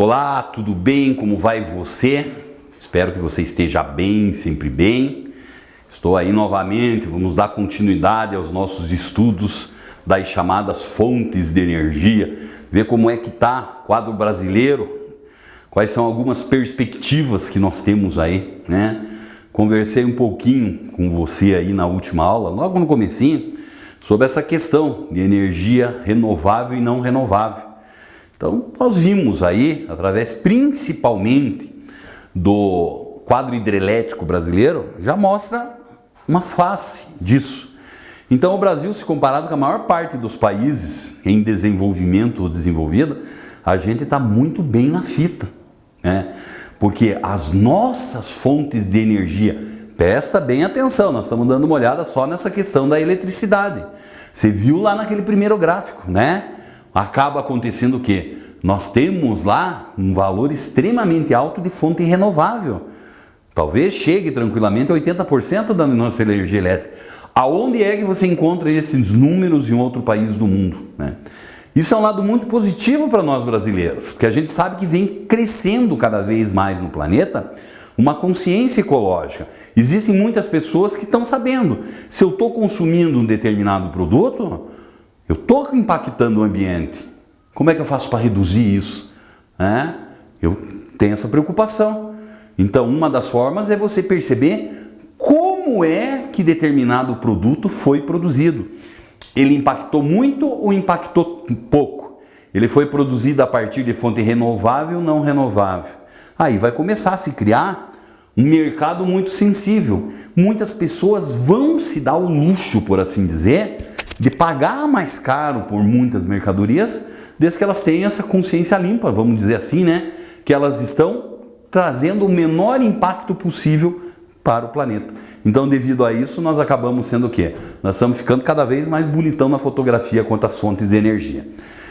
Olá, tudo bem? Como vai você? Espero que você esteja bem, sempre bem. Estou aí novamente, vamos dar continuidade aos nossos estudos das chamadas fontes de energia, ver como é que está o quadro brasileiro, quais são algumas perspectivas que nós temos aí, né? Conversei um pouquinho com você aí na última aula, logo no comecinho, sobre essa questão de energia renovável e não renovável. Então, nós vimos aí, através principalmente do quadro hidrelétrico brasileiro, já mostra uma face disso. Então, o Brasil, se comparado com a maior parte dos países em desenvolvimento ou desenvolvida, a gente está muito bem na fita, né? Porque as nossas fontes de energia, presta bem atenção, nós estamos dando uma olhada só nessa questão da eletricidade. Você viu lá naquele primeiro gráfico, né? Acaba acontecendo o quê? Nós temos lá um valor extremamente alto de fonte renovável. Talvez chegue tranquilamente a 80% da nossa energia elétrica. Aonde é que você encontra esses números em outro país do mundo, né? Isso é um lado muito positivo para nós brasileiros, porque a gente sabe que vem crescendo cada vez mais no planeta uma consciência ecológica. Existem muitas pessoas que estão sabendo, se eu estou consumindo um determinado produto, eu estou impactando o ambiente. Como é que eu faço para reduzir isso? Eu tenho essa preocupação. Então, uma das formas é você perceber como é que determinado produto foi produzido. Ele impactou muito ou impactou pouco? Ele foi produzido a partir de fonte renovável ou não renovável? Aí vai começar a se criar um mercado muito sensível. Muitas pessoas vão se dar o luxo, por assim dizer, de pagar mais caro por muitas mercadorias, desde que elas tenham essa consciência limpa, vamos dizer assim, né? Que elas estão trazendo o menor impacto possível para o planeta. Então, devido a isso, nós acabamos sendo o quê? Nós estamos ficando cada vez mais bonitão na fotografia quanto às fontes de energia.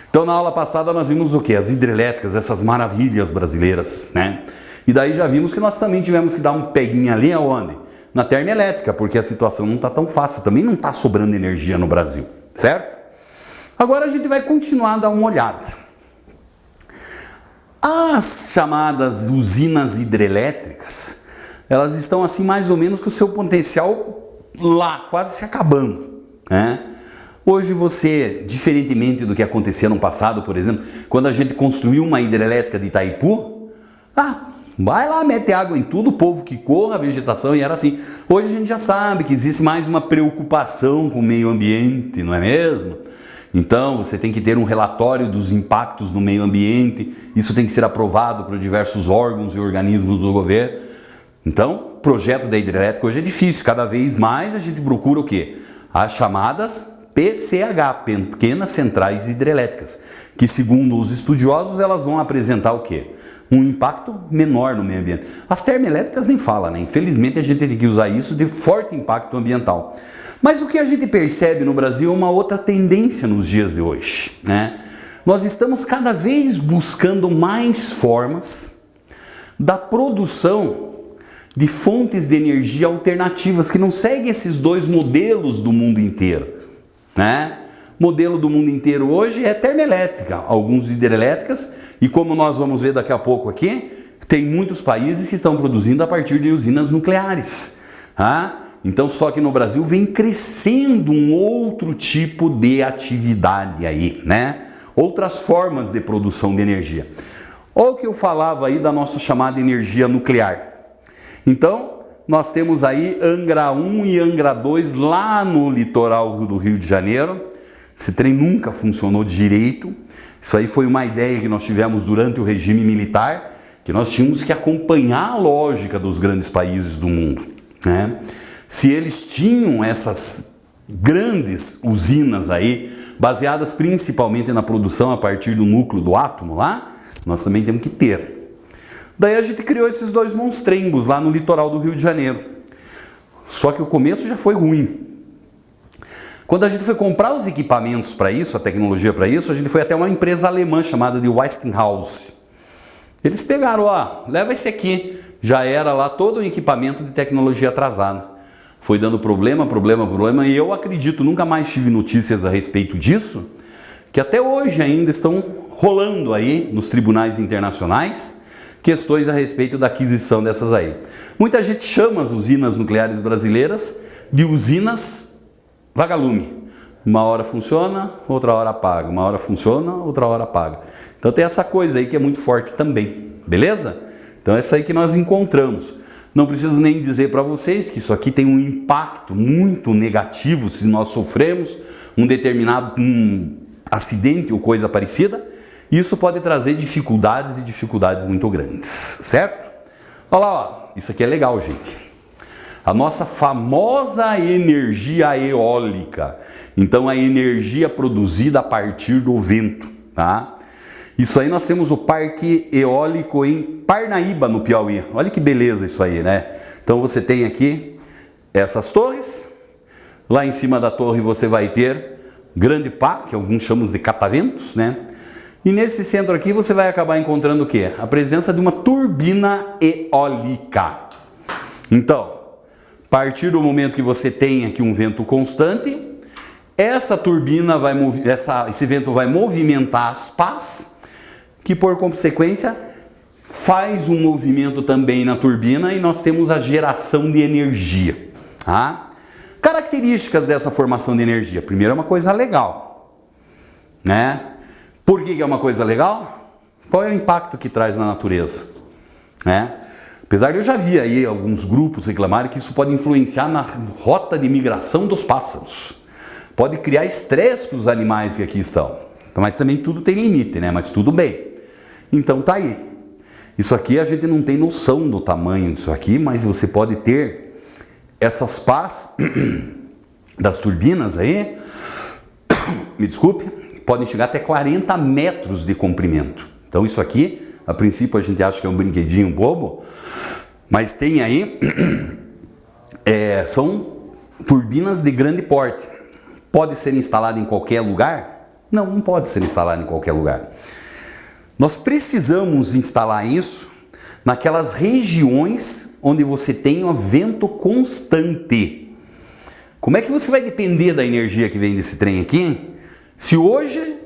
Então, na aula passada, nós vimos o quê? As hidrelétricas, essas maravilhas brasileiras, né? E daí já vimos que nós também tivemos que dar um peguinho ali aonde? Na termoelétrica, porque a situação não está tão fácil, também não está sobrando energia no Brasil, certo? Agora a gente vai continuar a dar uma olhada. As chamadas usinas hidrelétricas, elas estão assim mais ou menos com o seu potencial lá, quase se acabando, né? Hoje você, diferentemente do que acontecia no passado, por exemplo, quando a gente construiu uma hidrelétrica de Itaipu, vai lá, mete água em tudo, o povo que corra, a vegetação, e era assim. Hoje a gente já sabe que existe mais uma preocupação com o meio ambiente, não é mesmo? Então, você tem que ter um relatório dos impactos no meio ambiente, isso tem que ser aprovado por diversos órgãos e organismos do governo. Então, o projeto da hidrelétrica hoje é difícil, cada vez mais a gente procura o quê? As chamadas PCH, Pequenas Centrais Hidrelétricas, que segundo os estudiosos, elas vão apresentar o quê? Um impacto menor no meio ambiente. As termoelétricas nem fala, né? Infelizmente a gente tem que usar isso de forte impacto ambiental. Mas o que a gente percebe no Brasil é uma outra tendência nos dias de hoje, né? Nós estamos cada vez buscando mais formas da produção de fontes de energia alternativas que não seguem esses dois modelos do mundo inteiro, né? O modelo do mundo inteiro hoje é termoelétrica, alguns hidrelétricas, e como nós vamos ver daqui a pouco aqui, tem muitos países que estão produzindo a partir de usinas nucleares, tá? Então, só que no Brasil vem crescendo um outro tipo de atividade aí, né? Outras formas de produção de energia. Olha o que eu falava aí da nossa chamada energia nuclear. Então, nós temos aí Angra 1 e Angra 2 lá no litoral do Rio de Janeiro. Esse trem nunca funcionou direito. Isso aí foi uma ideia que nós tivemos durante o regime militar, que nós tínhamos que acompanhar a lógica dos grandes países do mundo, né? Se eles tinham essas grandes usinas aí, baseadas principalmente na produção a partir do núcleo do átomo lá, nós também temos que ter. Daí a gente criou esses dois monstrengos lá no litoral do Rio de Janeiro. Só que o começo já foi ruim. Quando a gente foi comprar os equipamentos para isso, a tecnologia para isso, a gente foi até uma empresa alemã chamada de Westinghouse. Eles pegaram, leva esse aqui. Já era lá todo o equipamento de tecnologia atrasada. Foi dando problema, e eu acredito, nunca mais tive notícias a respeito disso, que até hoje ainda estão rolando aí nos tribunais internacionais questões a respeito da aquisição dessas aí. Muita gente chama as usinas nucleares brasileiras de usinas vagalume. Uma hora funciona, outra hora apaga. Uma hora funciona, outra hora apaga. Então tem essa coisa aí que é muito forte também, beleza? Então é isso aí que nós encontramos. Não preciso nem dizer para vocês que isso aqui tem um impacto muito negativo se nós sofremos um determinado acidente ou coisa parecida. Isso pode trazer dificuldades e dificuldades muito grandes, certo? Olha lá, ó. Isso aqui é legal, gente. A nossa famosa energia eólica. Então, a energia produzida a partir do vento, tá? Isso aí nós temos o Parque Eólico em Parnaíba, no Piauí. Olha que beleza isso aí, né? Então, você tem aqui essas torres. Lá em cima da torre você vai ter grande pá, que alguns chamam de cataventos, né? E nesse centro aqui você vai acabar encontrando o quê? A presença de uma turbina eólica. Então, a partir do momento que você tem aqui um vento constante, essa turbina vai esse vento vai movimentar as pás, que por consequência faz um movimento também na turbina e nós temos a geração de energia. Tá? Características dessa formação de energia. Primeiro, é uma coisa legal, né? Por que é uma coisa legal? Qual é o impacto que traz na natureza? Né? Apesar de eu já vi aí alguns grupos reclamarem que isso pode influenciar na rota de migração dos pássaros. Pode criar estresse para os animais que aqui estão. Mas também tudo tem limite, né? Mas tudo bem. Então tá aí. Isso aqui a gente não tem noção do tamanho disso aqui, mas você pode ter essas pás das turbinas aí, me desculpe, podem chegar até 40 metros de comprimento. Então isso aqui, a princípio a gente acha que é um brinquedinho bobo, mas tem aí, são turbinas de grande porte. Pode ser instalado em qualquer lugar? Não, não pode ser instalado em qualquer lugar. Nós precisamos instalar isso naquelas regiões onde você tem um vento constante. Como é que você vai depender da energia que vem desse trem aqui? Se hoje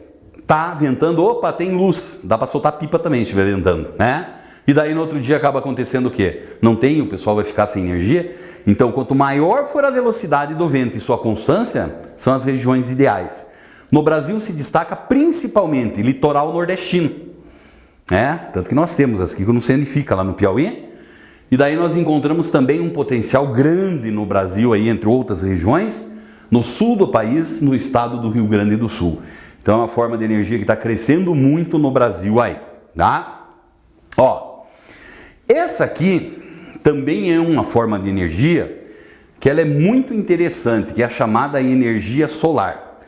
tá ventando, opa, tem luz, dá para soltar pipa também se estiver ventando, né? E daí no outro dia acaba acontecendo o quê? Não tem, o pessoal vai ficar sem energia. Então, quanto maior for a velocidade do vento e sua constância, são as regiões ideais. No Brasil se destaca principalmente litoral nordestino, né? Tanto que nós temos aqui, que eu não sei onde fica, lá no Piauí. E daí nós encontramos também um potencial grande no Brasil, aí, entre outras regiões, no sul do país, no estado do Rio Grande do Sul. Então é uma forma de energia que está crescendo muito no Brasil aí, tá? Ó, essa aqui também é uma forma de energia que ela é muito interessante, que é a chamada energia solar.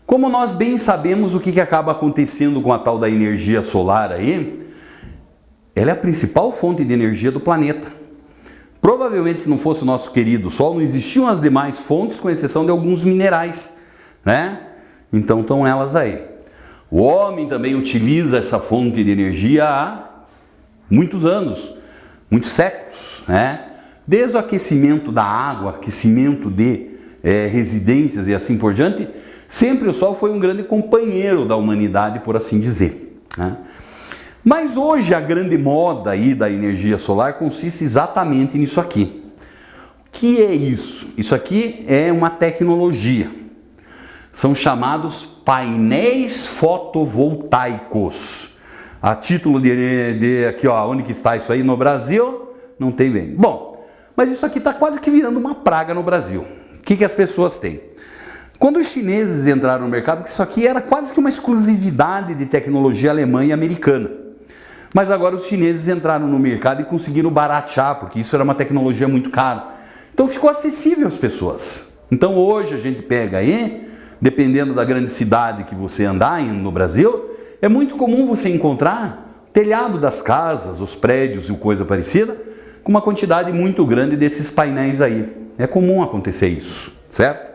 Como nós bem sabemos o que acaba acontecendo com a tal da energia solar aí, ela é a principal fonte de energia do planeta. Provavelmente, se não fosse o nosso querido Sol, não existiam as demais fontes, com exceção de alguns minerais, né? Então estão elas aí. O homem também utiliza essa fonte de energia há muitos anos, muitos séculos, né? Desde o aquecimento da água, aquecimento de residências e assim por diante, sempre o Sol foi um grande companheiro da humanidade, por assim dizer, né? Mas hoje a grande moda aí da energia solar consiste exatamente nisso aqui. O que é isso? Isso aqui é uma tecnologia. São chamados painéis fotovoltaicos. A título de aqui, ó, onde que está isso aí no Brasil? Não tem bem. Bom, mas isso aqui está quase que virando uma praga no Brasil. O que as pessoas têm? Quando os chineses entraram no mercado, isso aqui era quase que uma exclusividade de tecnologia alemã e americana. Mas agora os chineses entraram no mercado e conseguiram baratear, porque isso era uma tecnologia muito cara. Então ficou acessível às pessoas. Então hoje a gente pega aí, dependendo da grande cidade que você andar no Brasil, é muito comum você encontrar telhado das casas, os prédios e coisa parecida, com uma quantidade muito grande desses painéis aí. É comum acontecer isso, certo?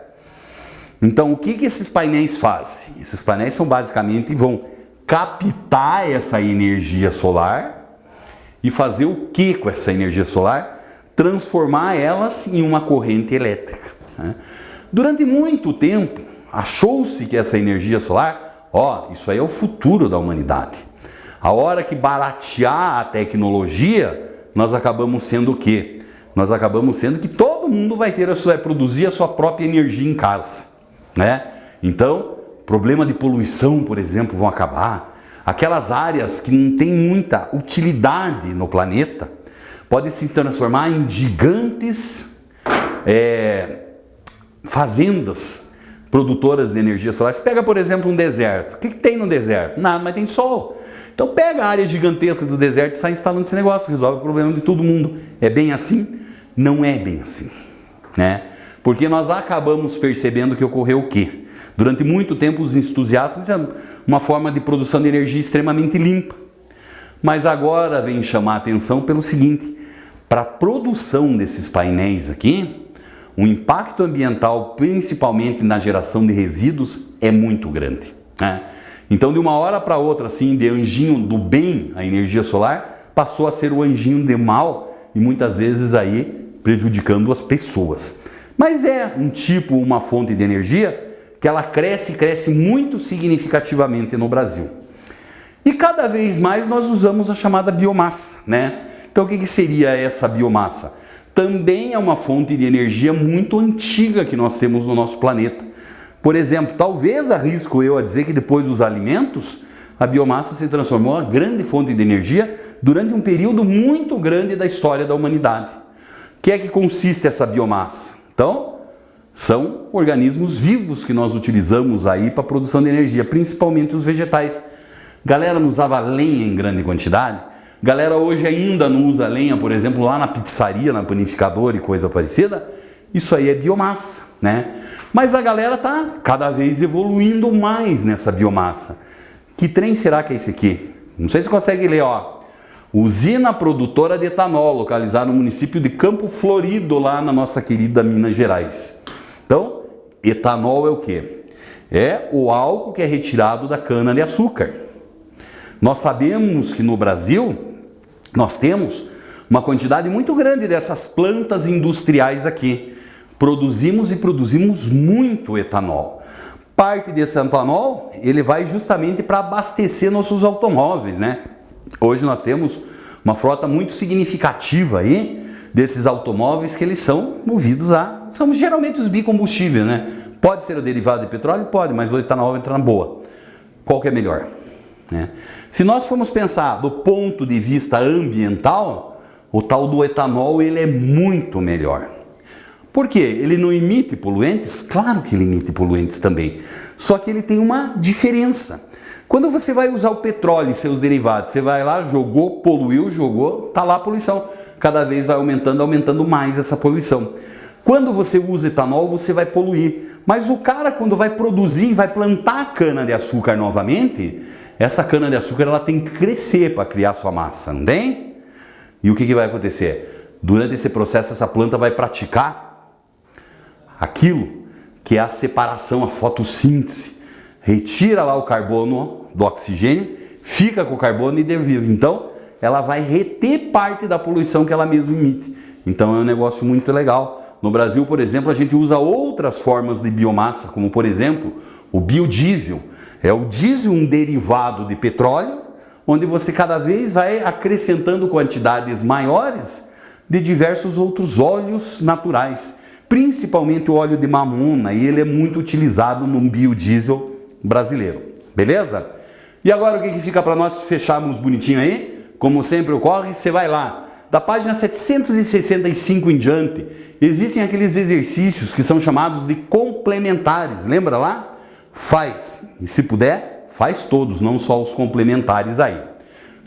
Então o que esses painéis fazem? Esses painéis são basicamente, vão captar essa energia solar e fazer o que com essa energia solar? Transformar elas em uma corrente elétrica, né? Durante muito tempo, achou-se que essa energia solar, Ó, isso aí é o futuro da humanidade. A hora que baratear a tecnologia, nós acabamos sendo o quê? Nós acabamos sendo que todo mundo vai produzir a sua própria energia em casa, né? Então, problema de poluição, por exemplo, vão acabar. Aquelas áreas que não têm muita utilidade no planeta podem se transformar em gigantes fazendas produtoras de energia solar. Você pega, por exemplo, um deserto. O que tem no deserto? Nada, mas tem sol. Então pega áreas gigantescas do deserto e sai instalando esse negócio, resolve o problema de todo mundo. É bem assim? Não é bem assim, né? Porque nós acabamos percebendo que ocorreu o quê? Durante muito tempo os entusiastas fizeram uma forma de produção de energia extremamente limpa. Mas agora vem chamar a atenção pelo seguinte: para a produção desses painéis aqui, o impacto ambiental, principalmente na geração de resíduos, é muito grande, né? Então, de uma hora para outra, assim, de anjinho do bem, a energia solar, passou a ser o anjinho de mal e muitas vezes aí prejudicando as pessoas. Mas é uma fonte de energia que ela cresce muito significativamente no Brasil. E cada vez mais nós usamos a chamada biomassa, né? Então, o que seria essa biomassa? Também é uma fonte de energia muito antiga que nós temos no nosso planeta. Por exemplo, talvez arrisco eu a dizer que depois dos alimentos, a biomassa se transformou em uma grande fonte de energia durante um período muito grande da história da humanidade. O que é que consiste essa biomassa? Então, são organismos vivos que nós utilizamos aí para a produção de energia, principalmente os vegetais. Galera não usava lenha em grande quantidade. Galera hoje ainda não usa lenha, por exemplo, lá na pizzaria, na panificadora e coisa parecida. Isso aí é biomassa, né? Mas a galera tá cada vez evoluindo mais nessa biomassa. Que trem será que é esse aqui? Não sei se você consegue ler, ó. Usina produtora de etanol, localizada no município de Campo Florido, lá na nossa querida Minas Gerais. Então, etanol é o quê? É o álcool que é retirado da cana-de-açúcar. Nós sabemos que no Brasil, nós temos uma quantidade muito grande dessas plantas industriais aqui. Produzimos muito etanol. Parte desse etanol, ele vai justamente para abastecer nossos automóveis, né? Hoje nós temos uma frota muito significativa aí desses automóveis que eles são movidos são geralmente os bicombustíveis, né? Pode ser o derivado de petróleo? Pode, mas o etanol entra na boa. Qual que é melhor? Se nós formos pensar do ponto de vista ambiental, o tal do etanol ele é muito melhor. Por quê? Ele não emite poluentes? Claro que ele emite poluentes também. Só que ele tem uma diferença. Quando você vai usar o petróleo e seus derivados, você vai lá, jogou, poluiu, tá lá a poluição. Cada vez vai aumentando mais essa poluição. Quando você usa etanol, você vai poluir. Mas o cara, quando vai produzir, vai plantar a cana-de-açúcar novamente, essa cana-de-açúcar ela tem que crescer para criar sua massa, não tem? E o que vai acontecer? Durante esse processo, essa planta vai praticar aquilo que é a separação, a fotossíntese. Retira lá o carbono do oxigênio, fica com o carbono e devolve. Então, ela vai reter parte da poluição que ela mesma emite. Então, é um negócio muito legal. No Brasil, por exemplo, a gente usa outras formas de biomassa, como, por exemplo, o biodiesel. É o diesel, um derivado de petróleo, onde você cada vez vai acrescentando quantidades maiores de diversos outros óleos naturais. Principalmente o óleo de mamona, e ele é muito utilizado no biodiesel brasileiro. Beleza? E agora o que fica para nós fecharmos bonitinho aí? Como sempre ocorre, você vai lá. Da página 765 em diante, existem aqueles exercícios que são chamados de complementares. Lembra lá? Faz. E se puder, faz todos, não só os complementares aí.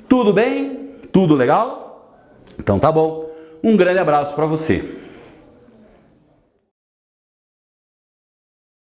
Tudo bem? Tudo legal? Então tá bom. Um grande abraço para você.